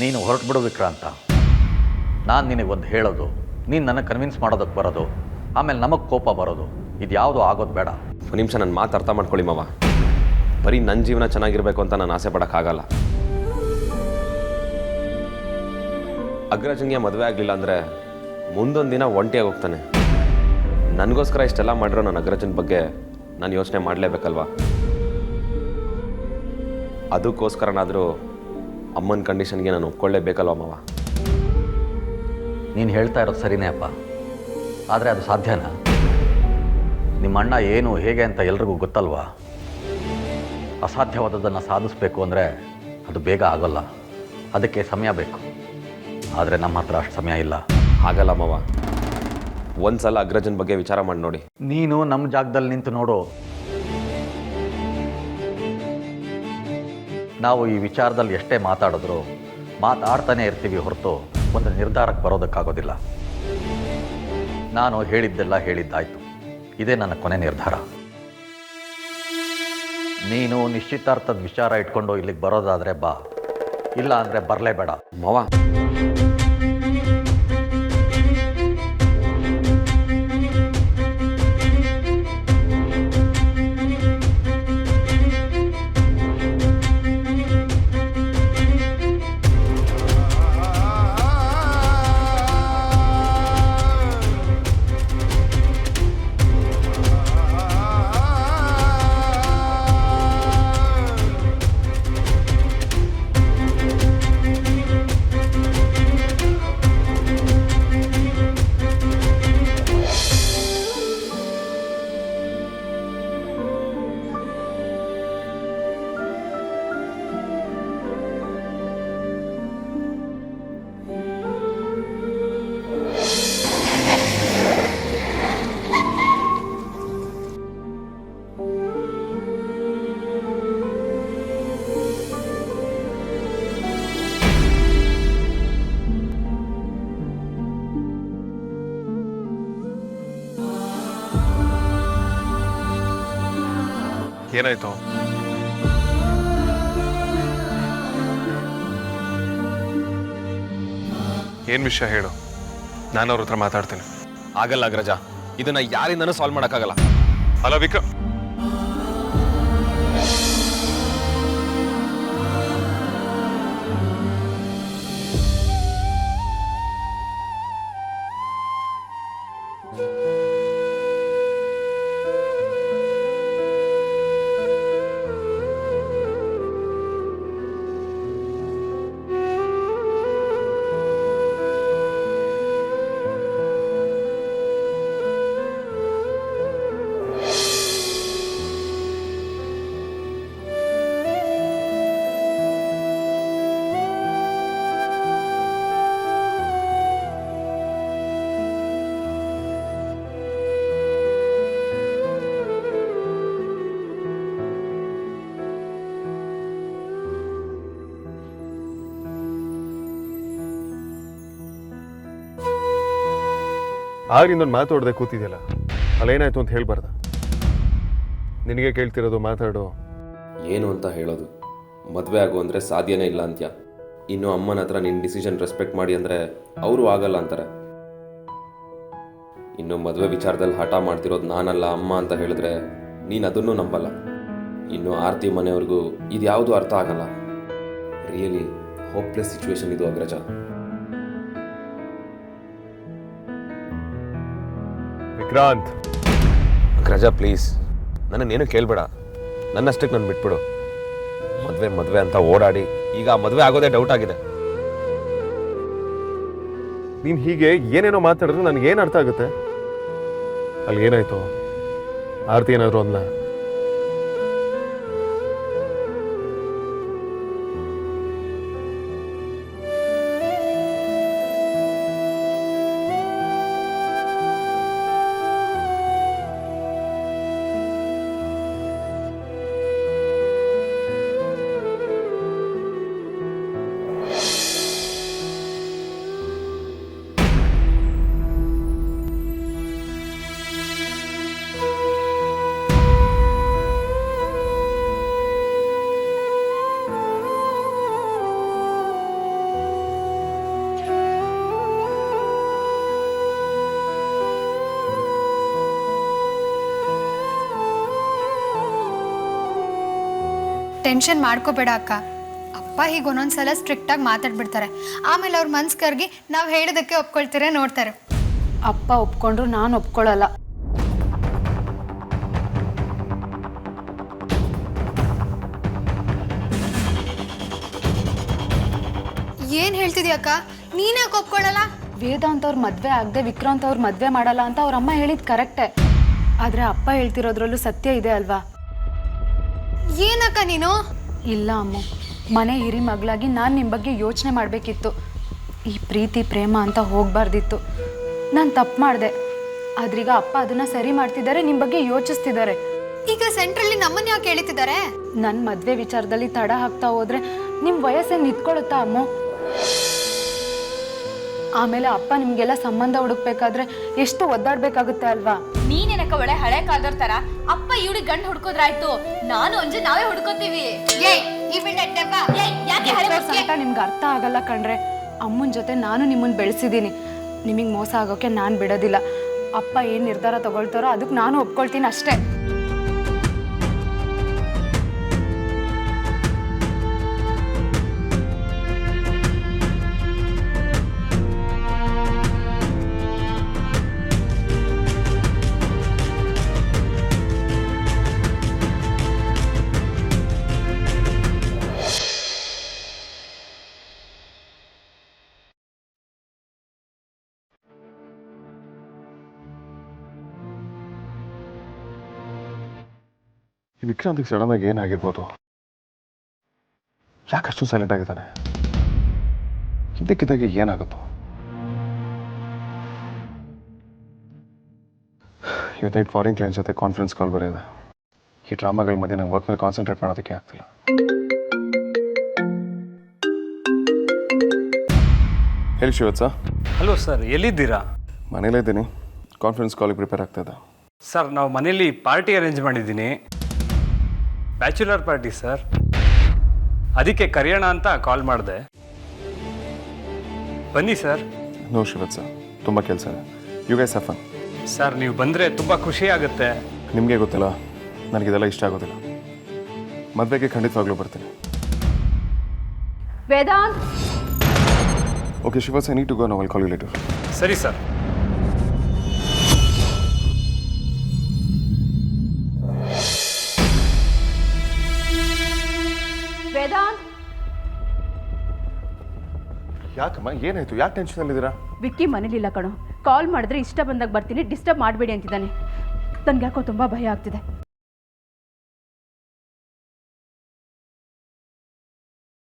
ನೀನು ಹೊರಟುಬಿಡು ವಿಕ್ರಾಂತ. ನಾನು ನಿನಗೆ ಒಂದು ಹೇಳೋದು, ನೀನು ನನಗೆ ಕನ್ವಿನ್ಸ್ ಮಾಡೋದಕ್ಕೆ ಬರೋದು, ಆಮೇಲೆ ನಮಗೆ ಕೋಪ ಬರೋದು, ಇದು ಯಾವುದೂ ಆಗೋದು ಬೇಡ. ಒಂದು ನಿಮಿಷ ನನ್ನ ಮಾತು ಅರ್ಥ ಮಾಡ್ಕೊಳ್ಳಿ ಮಾವ. ಬರೀ ನನ್ನ ಜೀವನ ಚೆನ್ನಾಗಿರಬೇಕು ಅಂತ ನಾನು ಆಸೆ ಪಡೋಕ್ಕಾಗಲ್ಲ. ಅಗ್ರಜಂಗೆ ಮದುವೆ ಆಗಲಿಲ್ಲ ಅಂದರೆ ಮುಂದೊಂದು ದಿನ ಒಂಟಿಯಾಗಿ ಹೋಗ್ತಾನೆ. ನನಗೋಸ್ಕರ ಇಷ್ಟೆಲ್ಲ ಮಾಡಿರೋ ನನ್ನ ಅಗ್ರಜನ ಬಗ್ಗೆ ನಾನು ಯೋಚನೆ ಮಾಡಲೇಬೇಕಲ್ವಾ? ಅದಕ್ಕೋಸ್ಕರನಾದರೂ ಅಮ್ಮನ ಕಂಡೀಷನ್ಗೆ ನಾನು ಒಪ್ಕೊಳ್ಳೇಬೇಕಲ್ವ ಮಾವ? ನೀನು ಹೇಳ್ತಾ ಇರೋದು ಸರಿನೇ ಅಪ್ಪ, ಆದರೆ ಅದು ಸಾಧ್ಯನಾ? ನಿಮ್ಮ ಅಣ್ಣ ಏನು ಹೇಗೆ ಅಂತ ಎಲ್ರಿಗೂ ಗೊತ್ತಲ್ವಾ? ಅಸಾಧ್ಯವಾದದ್ದನ್ನು ಸಾಧಿಸಬೇಕು ಅಂದರೆ ಅದು ಬೇಗ ಆಗೋಲ್ಲ, ಅದಕ್ಕೆ ಸಮಯ ಬೇಕು. ಆದರೆ ನಮ್ಮ ಹತ್ರ ಅಷ್ಟು ಸಮಯ ಇಲ್ಲ. ಆಗಲ್ಲ ಮಾವ. ಒಂದು ಸಲ ಅಗ್ರಜನ ಬಗ್ಗೆ ವಿಚಾರ ಮಾಡಿ ನೋಡಿ. ನೀನು ನಮ್ಮ ಜಾಗದಲ್ಲಿ ನಿಂತು ನೋಡು. ನಾವು ಈ ವಿಚಾರದಲ್ಲಿ ಎಷ್ಟೇ ಮಾತಾಡಿದ್ರು ಮಾತಾಡ್ತಾನೆ ಇರ್ತೀವಿ ಹೊರತು ಒಂದು ನಿರ್ಧಾರಕ್ಕೆ ಬರೋದಕ್ಕಾಗೋದಿಲ್ಲ. ನಾನು ಹೇಳಿದ್ದೆಲ್ಲ ಹೇಳಿದ್ದಾಯ್ತು, ಇದೇ ನನ್ನ ಕೊನೆ ನಿರ್ಧಾರ. ನೀನು ನಿಶ್ಚಿತಾರ್ಥದ ವಿಚಾರ ಇಟ್ಕೊಂಡು ಇಲ್ಲಿಗೆ ಬರೋದಾದರೆ ಬಾ, ಇಲ್ಲ ಅಂದರೆ ಬರಲೇಬೇಡ. ಮಾವ, ಏನಾಯ್ತು? ಏನ್ ವಿಷಯ ಹೇಳು, ನಾನು ಅವ್ರ ಹತ್ರ ಮಾತಾಡ್ತೀನಿ. ಆಗಲ್ಲ ಅಗ್ರಜ, ಇದನ್ನ ಯಾರಿಂದನೂ ಸಾಲ್ವ್ ಮಾಡೋಕ್ಕಾಗಲ್ಲ. ಅಲ್ಲ ವಿಕ್ರಮ್, ಆಗ ಇನ್ನೊಂದು ಮಾತಾಡದೆ ಕೂತಿದ್ಯಲ್ಲ, ಅಲ್ಲೇನಾಯ್ತು ಅಂತ ಹೇಳ್ಬಾರ್ದ? ನಿನಗೆ ಕೇಳ್ತಿರೋದು, ಮಾತಾಡು. ಏನು ಅಂತ ಹೇಳೋದು? ಮದುವೆ ಆಗು ಅಂದರೆ ಸಾಧ್ಯನೇ ಇಲ್ಲ ಅಂತ್ಯ. ಇನ್ನು ಅಮ್ಮನ ಹತ್ರ ನಿನ್ನ ಡಿಸಿಷನ್ ರೆಸ್ಪೆಕ್ಟ್ ಮಾಡಿ ಅಂದರೆ ಅವರು ಆಗಲ್ಲ ಅಂತಾರೆ. ಇನ್ನು ಮದುವೆ ವಿಚಾರದಲ್ಲಿ ಹಠ ಮಾಡ್ತಿರೋದು ನಾನಲ್ಲ ಅಮ್ಮ ಅಂತ ಹೇಳಿದ್ರೆ ನೀನು ಅದನ್ನು ನಂಬಲ್ಲ. ಇನ್ನು ಆರ್ತಿ ಮನೆಯವ್ರಿಗೂ ಇದ್ಯಾವುದು ಅರ್ಥ ಆಗಲ್ಲ. ರಿಯಲಿ ಹೋಪ್ಲೆಸ್ ಸಿಚುವೇಶನ್ ಇದು ಅಗ್ರಜ. ವಿಕ್ರಾಂತ್, ಅಗ್ರಜ ಪ್ಲೀಸ್, ನನ್ನನ್ನೇನು ಕೇಳಬೇಡ. ನನ್ನಷ್ಟಕ್ಕೆ ನಾನು ಬಿಟ್ಬಿಡು. ಮದುವೆ ಅಂತ ಓಡಾಡಿ ಈಗ ಮದುವೆ ಆಗೋದೇ ಡೌಟ್ ಆಗಿದೆ. ನೀನು ಹೀಗೆ ಏನೇನೋ ಮಾತಾಡಿದ್ರೆ ನನಗೇನು ಅರ್ಥ ಆಗುತ್ತೆ? ಅಲ್ಲಿ ಏನಾಯ್ತು? ಆರ್ತಿ ಏನಾದ್ರು ಅಂದ್ಲ? ಟೆನ್ಷನ್ ಮಾಡ್ಕೋಬೇಡ ಅಕ್ಕ. ಅಪ್ಪ ಹೀಗೆ ಒಂದೊಂದ್ಸಲ ಸ್ಟ್ರಿಕ್ಟಾಗಿ ಮಾತಾಡ್ಬಿಡ್ತಾರೆ, ಆಮೇಲೆ ಅವ್ರ ಮನ್ಸು ಕರ್ಗಿ ನಾವು ಹೇಳೋದಕ್ಕೆ ಒಪ್ಕೊಳ್ತಾರೆ ನೋಡ್ತಾರೆ. ಅಪ್ಪ ಒಪ್ಕೊಂಡ್ರು ನಾನು ಒಪ್ಕೊಳ್ಳಲ್ಲ. ಏನು ಹೇಳ್ತಿದ್ಯಕ್ಕ? ನೀನೇ ಒಪ್ಕೊಳ್ಳಲ್ಲ? ವೇದಾಂತ್ ಅವ್ರ ಮದುವೆ ಆಗದೆ ವಿಕ್ರಾಂತ್ ಅವ್ರ ಮದುವೆ ಮಾಡಲ್ಲ ಅಂತ ಅವ್ರ ಅಮ್ಮ ಹೇಳಿದ್ ಕರೆಕ್ಟೇ. ಆದರೆ ಅಪ್ಪ ಹೇಳ್ತಿರೋದ್ರಲ್ಲೂ ಸತ್ಯ ಇದೆ ಅಲ್ವಾ? ಏನಕ್ಕ ನೀನು? ಇಲ್ಲ ಅಮ್ಮ, ಮನೆ ಹಿರಿ ಮಗಳಾಗಿ ನಾನು ನಿಮ್ಮ ಬಗ್ಗೆ ಯೋಚನೆ ಮಾಡಬೇಕಿತ್ತು. ಈ ಪ್ರೀತಿ ಪ್ರೇಮ ಅಂತ ಹೋಗಬಾರ್ದಿತ್ತು. ನಾನು ತಪ್ಪು ಮಾಡಿದೆ. ಆದ್ರೀಗ ಅಪ್ಪ ಅದನ್ನು ಸರಿ ಮಾಡ್ತಿದ್ದಾರೆ, ನಿಮ್ಮ ಬಗ್ಗೆ ಯೋಚಿಸ್ತಿದ್ದಾರೆ. ಈಗ ಸೆಂಟ್ರಲ್ಲಿ ನಮ್ಮನ್ನ ಯಾಕೆ ಹೇಳ್ತಿದ್ದಾರೆ? ನನ್ನ ಮದುವೆ ವಿಚಾರದಲ್ಲಿ ತಡ ಹಾಕ್ತಾ ಹೋದ್ರೆ ನಿಮ್ಮ ವಯಸ್ಸೇ ನಿಂತ್ಕೊಳ್ಳುತ್ತಾ ಅಮ್ಮ? ಆಮೇಲೆ ಅಪ್ಪ ನಿಮಗೆಲ್ಲ ಸಂಬಂಧ ಹುಡುಕ್ಬೇಕಾದ್ರೆ ಎಷ್ಟು ಒದ್ದಾಡ್ಬೇಕಾಗುತ್ತೆ ಅಲ್ವಾ? ನೀನೇನಕ್ಕ ಒಳ್ಳೆ ಹಳೆ ಕಾಲದವ್ರ ತರ ಅಪ್ಪ ಇವ್ರಿಗೆ ಗಂಡು ಹುಡ್ಕೋದ್ರಾಯ್ತು, ನಾನು ಅಂಜು ನಾವೇ ಹುಡ್ಕೋತೀವಿ. ಸಂಕಟ ನಿಮ್ಗೆ ಅರ್ಥ ಆಗಲ್ಲ ಕಣ್ರೆ. ಅಮ್ಮನ ಜೊತೆ ನಾನು ನಿಮ್ಮನ್ನ ಬೆಳೆಸಿದ್ದೀನಿ. ನಿಮಗೆ ಮೋಸ ಆಗೋಕೆ ನಾನು ಬಿಡೋದಿಲ್ಲ. ಅಪ್ಪ ಏನು ನಿರ್ಧಾರ ತಗೊಳ್ತಾರೋ ಅದಕ್ಕೆ ನಾನು ಒಪ್ಕೊಳ್ತೀನಿ ಅಷ್ಟೇ. ಈ ವಿಕ್ರಾಂತಿಗೆ ಸಡನ್ ಆಗಿ ಏನಾಗಿರ್ಬೋದು? ಯಾಕೆ ಅಷ್ಟು ಸೈಲೆಂಟ್ ಆಗಿದ್ದಾನೆ? ಇದ್ದಕ್ಕಿದ್ದಾಗೆ ಏನಾಗುತ್ತೋ? ಇವತ್ತು ನೈಟ್ ಫಾರಿನ್ ಕ್ಲೈಂಟ್ ಜೊತೆ ಕಾನ್ಫರೆನ್ಸ್ ಕಾಲ್ ಬರೆಯಿದೆ. ಈ ಡ್ರಾಮಾಗಳ ಮಧ್ಯೆ ನಂಗೆ ವರ್ಕ್ ಮೇಲೆ ಕಾನ್ಸಂಟ್ರೇಟ್ ಮಾಡೋದಕ್ಕೆ ಆಗ್ತಿಲ್ಲ. ಹೇಳಿ ಶಿವತ್ ಸರ್. ಹಲೋ ಸರ್, ಎಲ್ಲಿದ್ದೀರಾ? ಮನೇಲೇ ಇದ್ದೀನಿ. ಕಾನ್ಫರೆನ್ಸ್ ಕಾಲಿಗೆ ಪ್ರಿಪೇರ್ ಆಗ್ತಾ ಇದೆ. ಸರ್, ನಾವು ಮನೇಲಿ ಪಾರ್ಟಿ ಅರೇಂಜ್ ಮಾಡಿದ್ದೀನಿ. Bachelor party sir. ಅದಕ್ಕೆ ಕರೆಯೋಣ ಅಂತ ಕಾಲ್ ಮಾಡಿದೆ. ಬನ್ನಿ ಸರ್. ನೋ ಶಿವತ್ ಸರ್, ತುಂಬ ಕೆಲಸ ಇದೆ. You guys have fun. Sir, ನೀವು ಬಂದರೆ ತುಂಬ ಖುಷಿ ಆಗುತ್ತೆ. ನಿಮಗೆ ಗೊತ್ತಿಲ್ಲ, ನನಗಿದೆಲ್ಲ ಇಷ್ಟ ಆಗೋದಿಲ್ಲ. ಮದುವೆಗೆ ಖಂಡಿತವಾಗ್ಲೂ ಬರ್ತೀನಿ. Vedant, okay Shivat, I need to go. No, I will call you later. ಸರಿ ಸರ್. ವೇದಾಂತ್, ಯಾಕಮ್ಮ, ಏನಾಯ್ತು? ಯಾಕೆ ಟೆನ್ಷನಲ್ಲಿದ್ದೀರಾ? ವಿಕ್ಕಿ ಮನೇಲಿಲ್ಲ ಕಣೋ. ಕಾಲ್ ಮಾಡಿದ್ರೆ ಇಷ್ಟ ಬಂದಾಗ ಬರ್ತೀನಿ, ಡಿಸ್ಟರ್ಬ್ ಮಾಡಬೇಡಿ ಅಂತಿದ್ದಾನೆ. ನನಗೆ ಯಾಕೋ ತುಂಬ ಭಯ ಆಗ್ತಿದೆ.